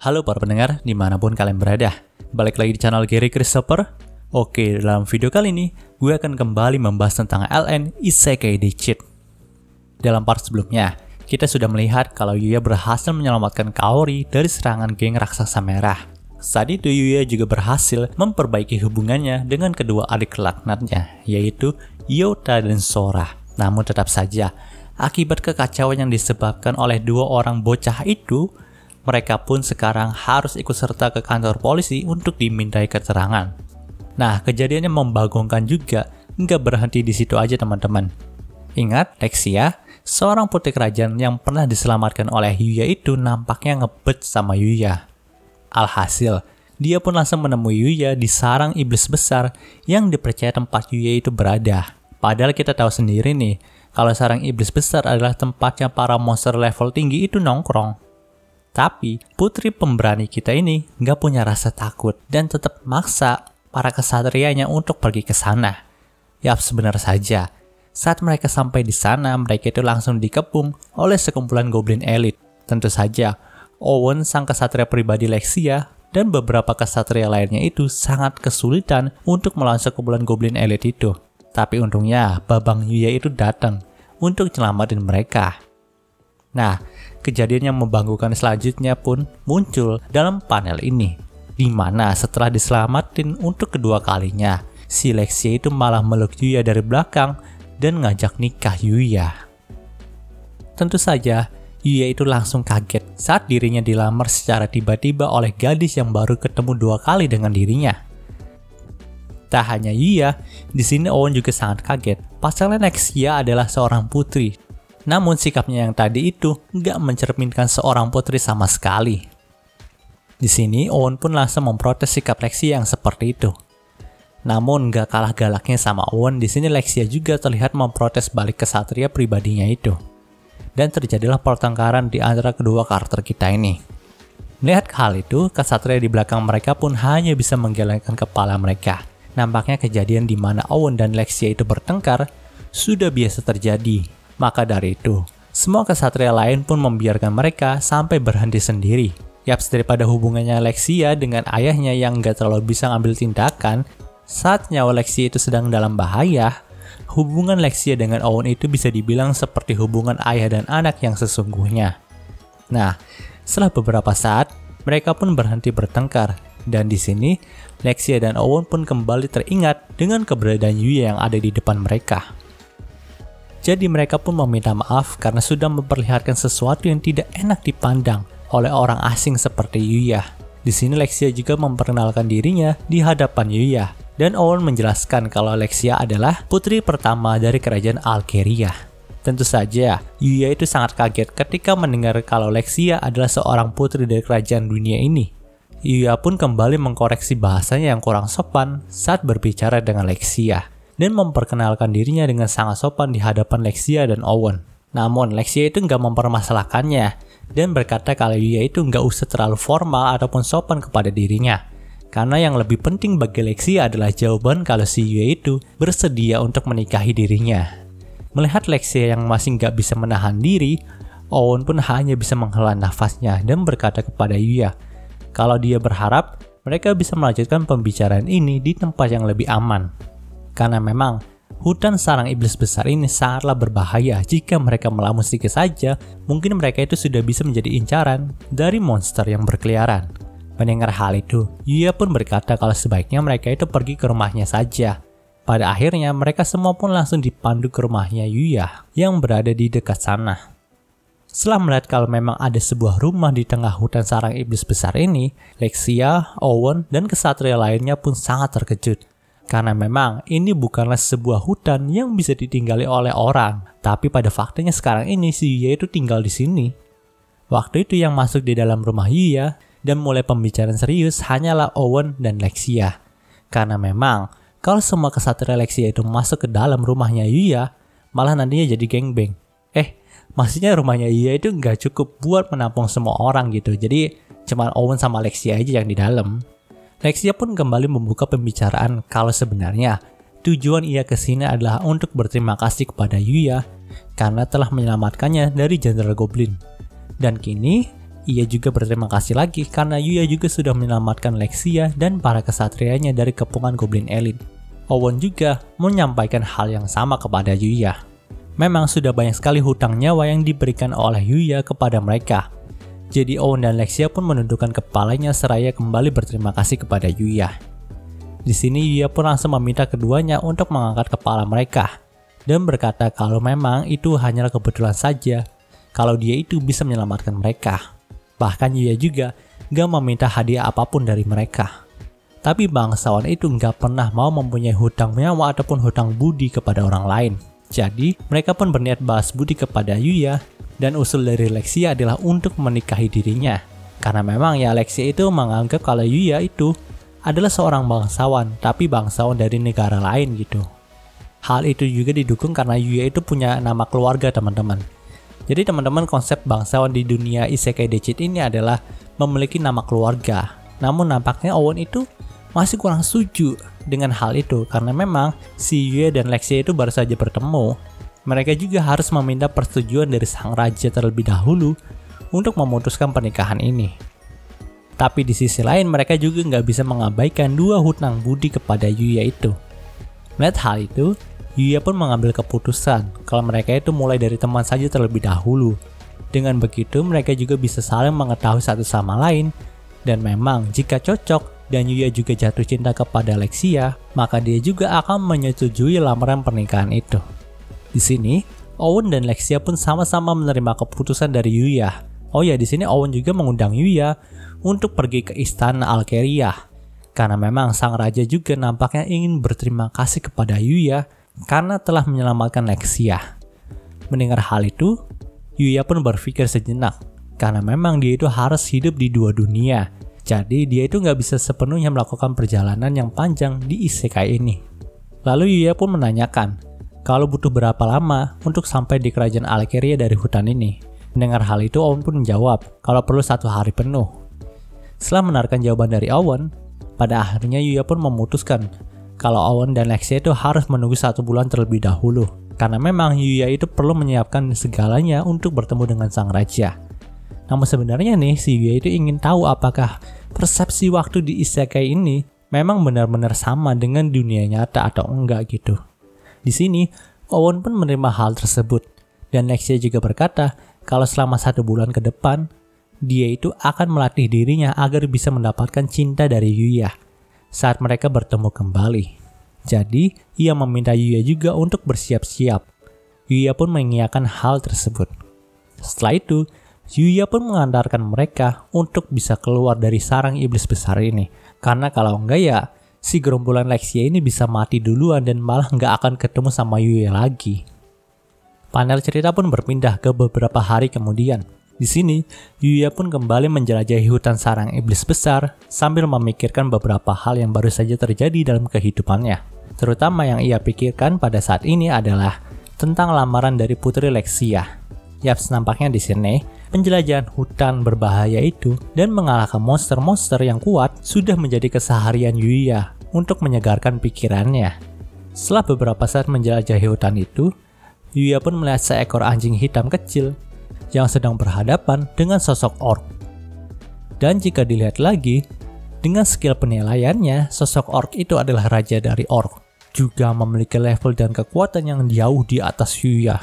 Halo para pendengar, dimanapun kalian berada. Balik lagi di channel Gary Christopher. Oke, dalam video kali ini, gue akan kembali membahas tentang LN Isekai Digit. Dalam part sebelumnya, kita sudah melihat kalau Yuya berhasil menyelamatkan Kaori dari serangan geng raksasa merah. Saat itu Yuya juga berhasil memperbaiki hubungannya dengan kedua adik laknatnya, yaitu Yota dan Sora. Namun tetap saja, akibat kekacauan yang disebabkan oleh dua orang bocah itu, mereka pun sekarang harus ikut serta ke kantor polisi untuk dimintai keterangan. Nah, kejadiannya membagongkan juga, nggak berhenti di situ aja teman-teman. Ingat, Lexia, seorang putri kerajaan yang pernah diselamatkan oleh Yuya itu nampaknya ngebet sama Yuya. Alhasil, dia pun langsung menemui Yuya di sarang iblis besar yang dipercaya tempat Yuya itu berada. Padahal kita tahu sendiri nih, kalau sarang iblis besar adalah tempatnya para monster level tinggi itu nongkrong. Tapi, putri pemberani kita ini nggak punya rasa takut dan tetap maksa para kesatrianya untuk pergi ke sana. Yap, sebenar saja. Saat mereka sampai di sana, mereka itu langsung dikepung oleh sekumpulan goblin elit. Tentu saja, Owen, sang kesatria pribadi Lexia, dan beberapa kesatria lainnya itu sangat kesulitan untuk melawan sekumpulan goblin elit itu. Tapi untungnya, Babang Yuya itu datang untuk nyelamatin mereka. Nah, kejadian yang membanggakan selanjutnya pun muncul dalam panel ini, di mana setelah diselamatin untuk kedua kalinya, si Lexia itu malah meluk Yuya dari belakang dan ngajak nikah Yuya. Tentu saja, Yuya itu langsung kaget saat dirinya dilamar secara tiba-tiba oleh gadis yang baru ketemu dua kali dengan dirinya. Tak hanya Yuya, di sini Owen juga sangat kaget. Pasalnya Lexia adalah seorang putri. Namun sikapnya yang tadi itu nggak mencerminkan seorang putri sama sekali. Di sini Owen pun langsung memprotes sikap Lexia yang seperti itu. Namun nggak kalah galaknya sama Owen, di sini Lexia juga terlihat memprotes balik kesatria pribadinya itu. Dan terjadilah pertengkaran di antara kedua karakter kita ini. Melihat hal itu, kesatria di belakang mereka pun hanya bisa menggelengkan kepala mereka. Nampaknya kejadian di mana Owen dan Lexia itu bertengkar sudah biasa terjadi. Maka dari itu, semua kesatria lain pun membiarkan mereka sampai berhenti sendiri. Yaps, daripada hubungannya Lexia dengan ayahnya yang nggak terlalu bisa ngambil tindakan, saat nyawa Lexia itu sedang dalam bahaya, hubungan Lexia dengan Owen itu bisa dibilang seperti hubungan ayah dan anak yang sesungguhnya. Nah, setelah beberapa saat, mereka pun berhenti bertengkar. Dan di sini, Lexia dan Owen pun kembali teringat dengan keberadaan Yuya yang ada di depan mereka. Jadi mereka pun meminta maaf karena sudah memperlihatkan sesuatu yang tidak enak dipandang oleh orang asing seperti Yuya. Di sini Lexia juga memperkenalkan dirinya di hadapan Yuya. Dan Owen menjelaskan kalau Lexia adalah putri pertama dari kerajaan Alkeria. Tentu saja, Yuya itu sangat kaget ketika mendengar kalau Lexia adalah seorang putri dari kerajaan dunia ini. Yuya pun kembali mengkoreksi bahasanya yang kurang sopan saat berbicara dengan Lexia, dan memperkenalkan dirinya dengan sangat sopan di hadapan Lexia dan Owen. Namun Lexia itu nggak mempermasalahkannya dan berkata kalau Yuya itu nggak usah terlalu formal ataupun sopan kepada dirinya. Karena yang lebih penting bagi Lexia adalah jawaban kalau si Yuya itu bersedia untuk menikahi dirinya. Melihat Lexia yang masih nggak bisa menahan diri, Owen pun hanya bisa menghela nafasnya dan berkata kepada Yuya kalau dia berharap mereka bisa melanjutkan pembicaraan ini di tempat yang lebih aman. Karena memang, hutan sarang iblis besar ini sangatlah berbahaya. Jika mereka melamun sedikit saja, mungkin mereka itu sudah bisa menjadi incaran dari monster yang berkeliaran. Mendengar hal itu, Yuya pun berkata kalau sebaiknya mereka itu pergi ke rumahnya saja. Pada akhirnya, mereka semua pun langsung dipandu ke rumahnya Yuya yang berada di dekat sana. Setelah melihat kalau memang ada sebuah rumah di tengah hutan sarang iblis besar ini, Lexia, Owen, dan kesatria lainnya pun sangat terkejut. Karena memang ini bukanlah sebuah hutan yang bisa ditinggali oleh orang, tapi pada faktanya sekarang ini si Yuya itu tinggal di sini. Waktu itu yang masuk di dalam rumah Yuya dan mulai pembicaraan serius hanyalah Owen dan Lexia. Karena memang kalau semua kesatria Lexia itu masuk ke dalam rumahnya Yuya, malah nantinya jadi gangbang. Maksudnya rumahnya Yuya itu nggak cukup buat menampung semua orang gitu, jadi cuma Owen sama Lexia aja yang di dalam. Lexia pun kembali membuka pembicaraan kalau sebenarnya tujuan ia ke sini adalah untuk berterima kasih kepada Yuya karena telah menyelamatkannya dari Jenderal Goblin. Dan kini Ia juga berterima kasih lagi karena Yuya juga sudah menyelamatkan Lexia dan para kesatrianya dari kepungan Goblin Elit. Owen juga menyampaikan hal yang sama kepada Yuya. Memang sudah banyak sekali hutang nyawa yang diberikan oleh Yuya kepada mereka. Jadi Owen dan Lexia pun menundukkan kepalanya seraya kembali berterima kasih kepada Yuya. Di sini Yuya pun langsung meminta keduanya untuk mengangkat kepala mereka dan berkata kalau memang itu hanyalah kebetulan saja kalau dia itu bisa menyelamatkan mereka. Bahkan Yuya juga gak meminta hadiah apapun dari mereka. Tapi bangsawan itu gak pernah mau mempunyai hutang nyawa ataupun hutang budi kepada orang lain. Jadi mereka pun berniat balas budi kepada Yuya dan usul dari Lexia adalah untuk menikahi dirinya. Karena memang ya Lexia itu menganggap kalau Yuya itu adalah seorang bangsawan, tapi bangsawan dari negara lain gitu. Hal itu juga didukung karena Yuya itu punya nama keluarga teman-teman. Jadi teman-teman, konsep bangsawan di dunia Isekai Deceit ini adalah memiliki nama keluarga. Namun nampaknya Owen itu masih kurang setuju dengan hal itu karena memang si Yuya dan Lexia itu baru saja bertemu. Mereka juga harus meminta persetujuan dari sang raja terlebih dahulu untuk memutuskan pernikahan ini. Tapi di sisi lain mereka juga nggak bisa mengabaikan dua hutang budi kepada Yuya itu. Melihat hal itu, Yuya pun mengambil keputusan kalau mereka itu mulai dari teman saja terlebih dahulu. Dengan begitu mereka juga bisa saling mengetahui satu sama lain. Dan memang jika cocok dan Yuya juga jatuh cinta kepada Lexia, maka dia juga akan menyetujui lamaran pernikahan itu. Di sini, Owen dan Lexia pun sama-sama menerima keputusan dari Yuya. Oh ya, di sini Owen juga mengundang Yuya untuk pergi ke istana Alkeria. Karena memang sang raja juga nampaknya ingin berterima kasih kepada Yuya karena telah menyelamatkan Lexia. Mendengar hal itu, Yuya pun berpikir sejenak karena memang dia itu harus hidup di dua dunia. Jadi dia itu nggak bisa sepenuhnya melakukan perjalanan yang panjang di isekai ini. Lalu Yuya pun menanyakan kalau butuh berapa lama untuk sampai di kerajaan Alkeria dari hutan ini. Mendengar hal itu, Owen pun menjawab kalau perlu 1 hari penuh. Setelah mendengarkan jawaban dari Owen, pada akhirnya Yuya pun memutuskan kalau Owen dan Lexia itu harus menunggu 1 bulan terlebih dahulu. Karena memang Yuya itu perlu menyiapkan segalanya untuk bertemu dengan sang raja. Namun sebenarnya nih, si Yuya itu ingin tahu apakah persepsi waktu di isekai ini memang benar-benar sama dengan dunia nyata atau enggak gitu. Di sini, Owen pun menerima hal tersebut. Dan Lexia juga berkata kalau selama 1 bulan ke depan, dia itu akan melatih dirinya agar bisa mendapatkan cinta dari Yuya saat mereka bertemu kembali. Jadi, ia meminta Yuya juga untuk bersiap-siap. Yuya pun mengiyakan hal tersebut. Setelah itu, Yuya pun mengantarkan mereka untuk bisa keluar dari sarang iblis besar ini. Karena kalau enggak ya, si gerombolan Lexia ini bisa mati duluan dan malah nggak akan ketemu sama Yuya lagi. Panel cerita pun berpindah ke beberapa hari kemudian. Di sini, Yuya pun kembali menjelajahi hutan sarang iblis besar sambil memikirkan beberapa hal yang baru saja terjadi dalam kehidupannya. Terutama yang ia pikirkan pada saat ini adalah tentang lamaran dari Putri Lexia. Yaps, nampaknya di sini, penjelajahan hutan berbahaya itu dan mengalahkan monster-monster yang kuat sudah menjadi keseharian Yuya untuk menyegarkan pikirannya. Setelah beberapa saat menjelajahi hutan itu, Yuya pun melihat seekor anjing hitam kecil yang sedang berhadapan dengan sosok orc. Dan jika dilihat lagi, dengan skill penilaiannya, sosok orc itu adalah raja dari orc, juga memiliki level dan kekuatan yang jauh di atas Yuya.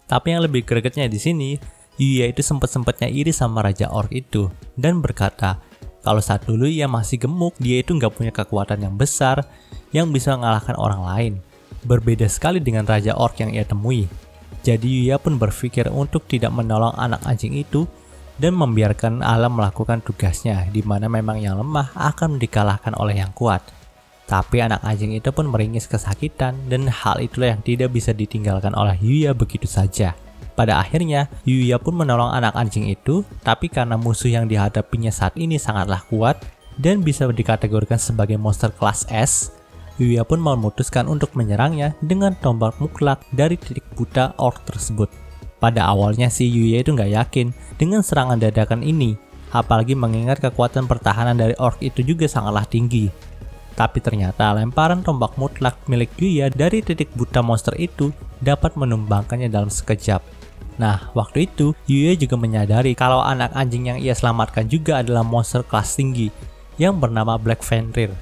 Tapi yang lebih gregetnya di sini, Yuya itu sempat-sempatnya iri sama raja orc itu dan berkata kalau saat dulu ia masih gemuk, dia itu nggak punya kekuatan yang besar yang bisa mengalahkan orang lain. Berbeda sekali dengan raja orc yang ia temui. Jadi Yuya pun berpikir untuk tidak menolong anak anjing itu dan membiarkan alam melakukan tugasnya, di mana memang yang lemah akan dikalahkan oleh yang kuat. Tapi anak anjing itu pun meringis kesakitan dan hal itulah yang tidak bisa ditinggalkan oleh Yuya begitu saja. Pada akhirnya, Yuya pun menolong anak anjing itu, tapi karena musuh yang dihadapinya saat ini sangatlah kuat dan bisa dikategorikan sebagai monster kelas S, Yuya pun memutuskan untuk menyerangnya dengan tombak muklak dari titik buta orc tersebut. Pada awalnya si Yuya itu nggak yakin dengan serangan dadakan ini, apalagi mengingat kekuatan pertahanan dari orc itu juga sangatlah tinggi. Tapi ternyata lemparan tombak mutlak milik Yuya dari titik buta monster itu dapat menumbangkannya dalam sekejap. Nah, waktu itu Yuya juga menyadari kalau anak anjing yang ia selamatkan juga adalah monster kelas tinggi yang bernama Black Fenrir.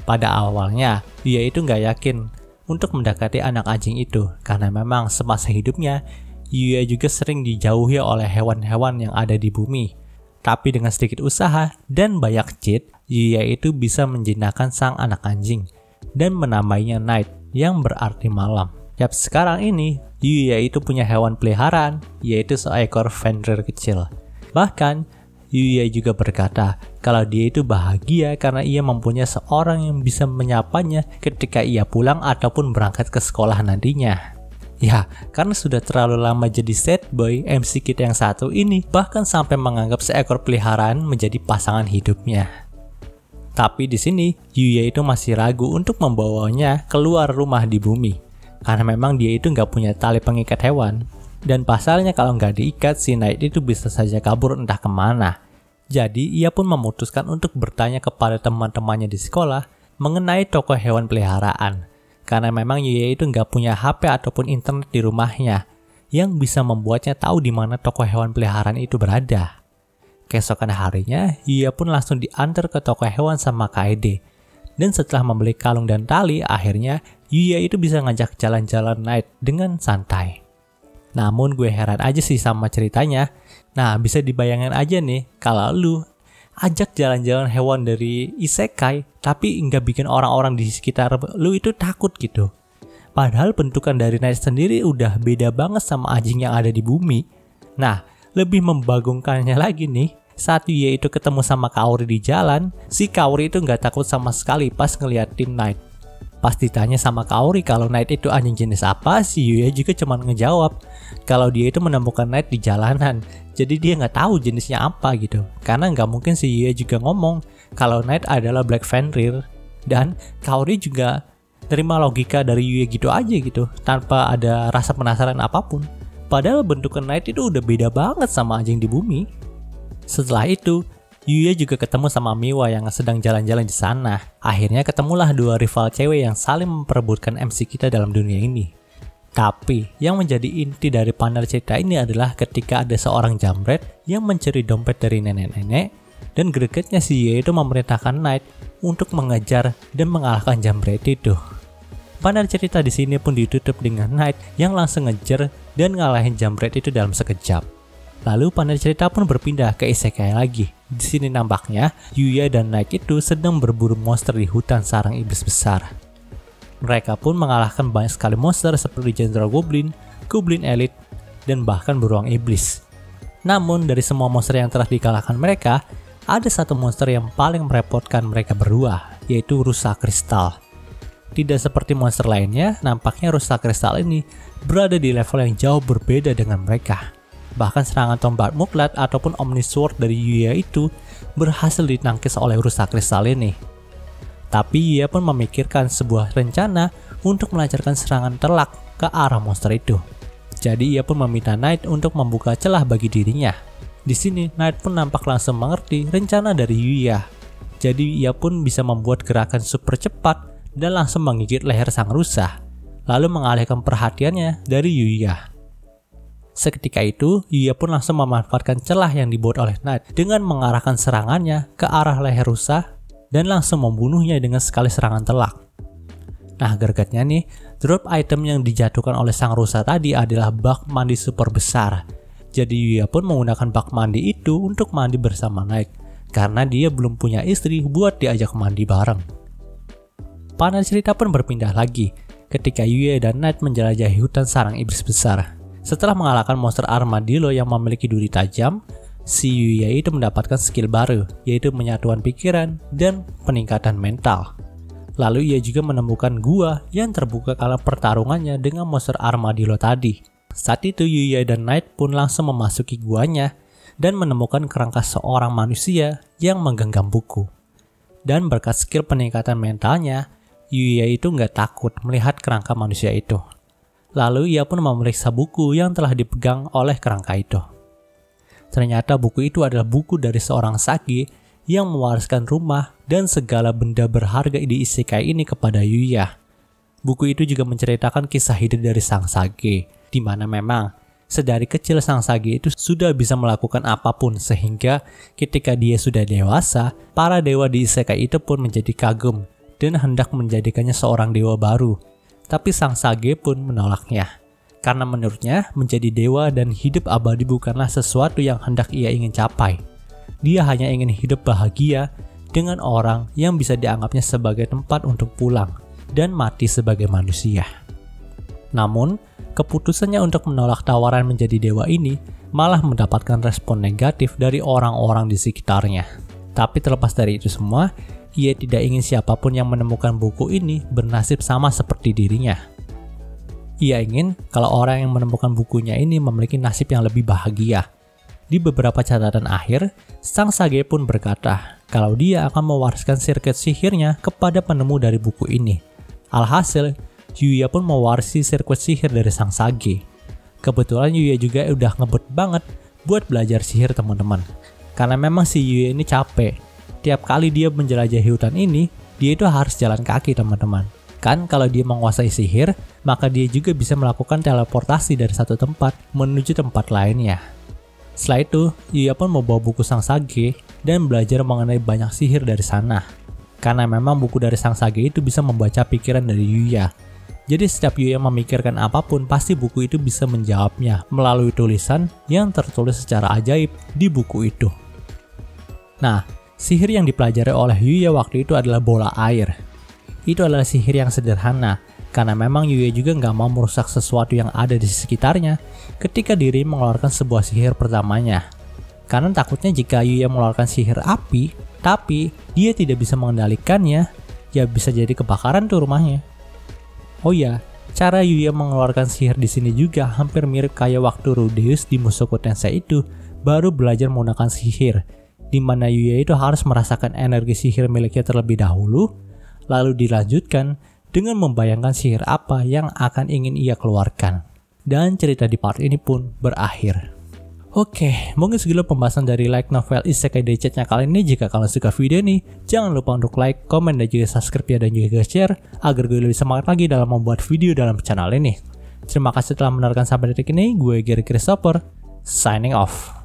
Pada awalnya, Yuya itu nggak yakin untuk mendekati anak anjing itu karena memang semasa hidupnya Yuya juga sering dijauhi oleh hewan-hewan yang ada di bumi. Tapi dengan sedikit usaha dan banyak cheat, Yuya itu bisa menjinakkan sang anak anjing dan menamainya Night yang berarti malam. Yap, sekarang ini Yuya itu punya hewan peliharaan, yaitu seekor Fenrir kecil. Bahkan Yuya juga berkata kalau dia itu bahagia karena ia mempunyai seorang yang bisa menyapanya ketika ia pulang ataupun berangkat ke sekolah nantinya. Ya, karena sudah terlalu lama jadi sad boy, MC kita yang satu ini bahkan sampai menganggap seekor peliharaan menjadi pasangan hidupnya. Tapi di sini Yuya itu masih ragu untuk membawanya keluar rumah di bumi. Karena memang dia itu nggak punya tali pengikat hewan. Dan pasalnya kalau nggak diikat, si Night itu bisa saja kabur entah kemana. Jadi ia pun memutuskan untuk bertanya kepada teman-temannya di sekolah mengenai toko hewan peliharaan. Karena memang Yuya itu nggak punya HP ataupun internet di rumahnya yang bisa membuatnya tahu di mana toko hewan peliharaan itu berada. Keesokan harinya, Yuya pun langsung diantar ke toko hewan sama Kaede. Dan setelah membeli kalung dan tali, akhirnya Yuya itu bisa ngajak jalan-jalan Night dengan santai. Namun gue heran aja sih sama ceritanya. Nah, bisa dibayangin aja nih kalau lu ajak jalan-jalan hewan dari isekai tapi nggak bikin orang-orang di sekitar lu itu takut gitu. Padahal bentukan dari Night sendiri udah beda banget sama anjing yang ada di bumi. Nah, lebih membagongkannya lagi nih, saat Yuya itu ketemu sama Kaori di jalan, si Kaori itu nggak takut sama sekali pas ngeliatin Night. Pas ditanya sama Kaori kalau Night itu anjing jenis apa, si Yuya juga cuma ngejawab kalau dia itu menemukan Night di jalanan. Jadi dia nggak tahu jenisnya apa gitu. Karena nggak mungkin si Yuya juga ngomong kalau Night adalah Black Fenrir. Dan Kaori juga terima logika dari Yuya gitu aja gitu, tanpa ada rasa penasaran apapun. Padahal bentukan Night itu udah beda banget sama anjing di bumi. Setelah itu, Yuya juga ketemu sama Miwa yang sedang jalan-jalan di sana. Akhirnya ketemulah dua rival cewek yang saling memperebutkan MC kita dalam dunia ini. Tapi, yang menjadi inti dari panel cerita ini adalah ketika ada seorang jambret yang mencuri dompet dari nenek-nenek, dan gregetnya si Yuya itu memerintahkan Night untuk mengejar dan mengalahkan jambret itu. Panel cerita di sini pun ditutup dengan Night yang langsung ngejar dan ngalahin jambret itu dalam sekejap. Lalu panel cerita pun berpindah ke isekai lagi. Di sini nampaknya Yuya dan Night itu sedang berburu monster di hutan sarang iblis besar. Mereka pun mengalahkan banyak sekali monster seperti Jenderal Goblin, Goblin Elite, dan bahkan beruang iblis. Namun dari semua monster yang telah dikalahkan mereka, ada satu monster yang paling merepotkan mereka berdua, yaitu rusa kristal. Tidak seperti monster lainnya, nampaknya rusa kristal ini berada di level yang jauh berbeda dengan mereka. Bahkan serangan tombak muklat ataupun Omni Sword dari Yuya itu berhasil ditangkis oleh rusa kristal ini. Tapi Yuya pun memikirkan sebuah rencana untuk melancarkan serangan telak ke arah monster itu. Jadi ia pun meminta Night untuk membuka celah bagi dirinya. Di sini Night pun nampak langsung mengerti rencana dari Yuya. Jadi ia pun bisa membuat gerakan super cepat dan langsung menggigit leher sang rusa, lalu mengalihkan perhatiannya dari Yuya. Seketika itu, Yuya pun langsung memanfaatkan celah yang dibuat oleh Night dengan mengarahkan serangannya ke arah leher rusa dan langsung membunuhnya dengan sekali serangan telak. Nah, gregetnya nih, drop item yang dijatuhkan oleh sang rusa tadi adalah bak mandi super besar. Jadi Yuya pun menggunakan bak mandi itu untuk mandi bersama Night karena dia belum punya istri buat diajak mandi bareng. Panel cerita pun berpindah lagi ketika Yuya dan Night menjelajahi hutan sarang iblis besar. Setelah mengalahkan monster armadillo yang memiliki duri tajam, si Yuya itu mendapatkan skill baru, yaitu penyatuan pikiran dan peningkatan mental. Lalu ia juga menemukan gua yang terbuka kala pertarungannya dengan monster armadillo tadi. Saat itu Yuya dan Night pun langsung memasuki guanya dan menemukan kerangka seorang manusia yang menggenggam buku. Dan berkat skill peningkatan mentalnya, Yuya itu nggak takut melihat kerangka manusia itu. Lalu ia pun memeriksa buku yang telah dipegang oleh kerangka itu. Ternyata buku itu adalah buku dari seorang Sage yang mewariskan rumah dan segala benda berharga di isekai ini kepada Yuya. Buku itu juga menceritakan kisah hidup dari sang Sage, di mana memang sedari kecil Sang Sage itu sudah bisa melakukan apapun sehingga ketika dia sudah dewasa, para dewa di isekai itu pun menjadi kagum dan hendak menjadikannya seorang dewa baru. Tapi Sang Sage pun menolaknya. Karena menurutnya menjadi dewa dan hidup abadi bukanlah sesuatu yang hendak ia ingin capai. Dia hanya ingin hidup bahagia dengan orang yang bisa dianggapnya sebagai tempat untuk pulang dan mati sebagai manusia. Namun, keputusannya untuk menolak tawaran menjadi dewa ini malah mendapatkan respon negatif dari orang-orang di sekitarnya. Tapi terlepas dari itu semua, ia tidak ingin siapapun yang menemukan buku ini bernasib sama seperti dirinya. Ia ingin kalau orang yang menemukan bukunya ini memiliki nasib yang lebih bahagia. Di beberapa catatan akhir, Sang Sage pun berkata kalau dia akan mewariskan sirkuit sihirnya kepada penemu dari buku ini. Alhasil, Yuya pun mewarisi sirkuit sihir dari Sang Sage. Kebetulan Yuya juga udah ngebet banget buat belajar sihir teman-teman. Karena memang si Yuya ini capek. Tiap kali dia menjelajahi hutan ini, dia itu harus jalan kaki teman-teman. Kan kalau dia menguasai sihir, maka dia juga bisa melakukan teleportasi dari satu tempat menuju tempat lainnya. Setelah itu, Yuya pun membawa buku Sang Sage dan belajar mengenai banyak sihir dari sana. Karena memang buku dari Sang Sage itu bisa membaca pikiran dari Yuya. Jadi setiap Yuya memikirkan apapun, pasti buku itu bisa menjawabnya melalui tulisan yang tertulis secara ajaib di buku itu. Nah, sihir yang dipelajari oleh Yuya waktu itu adalah bola air. Itu adalah sihir yang sederhana, karena memang Yuya juga nggak mau merusak sesuatu yang ada di sekitarnya ketika diri mengeluarkan sebuah sihir pertamanya. Karena takutnya jika Yuya mengeluarkan sihir api, tapi dia tidak bisa mengendalikannya, ya bisa jadi kebakaran tuh rumahnya. Oh ya, cara Yuya mengeluarkan sihir di sini juga hampir mirip kayak waktu Rudeus di Mushoku Tensei itu baru belajar menggunakan sihir, di mana Yuya itu harus merasakan energi sihir miliknya terlebih dahulu, lalu dilanjutkan dengan membayangkan sihir apa yang akan ingin ia keluarkan. Dan cerita di part ini pun berakhir. Oke, mungkin segitu pembahasan dari light novel Isekai Decade-nya kali ini. Jika kalian suka video ini, jangan lupa untuk like, komen, dan juga subscribe ya, dan juga share agar gue lebih semangat lagi dalam membuat video dalam channel ini. Terima kasih telah menonton sampai detik ini. Gue Gary Christopher, signing off.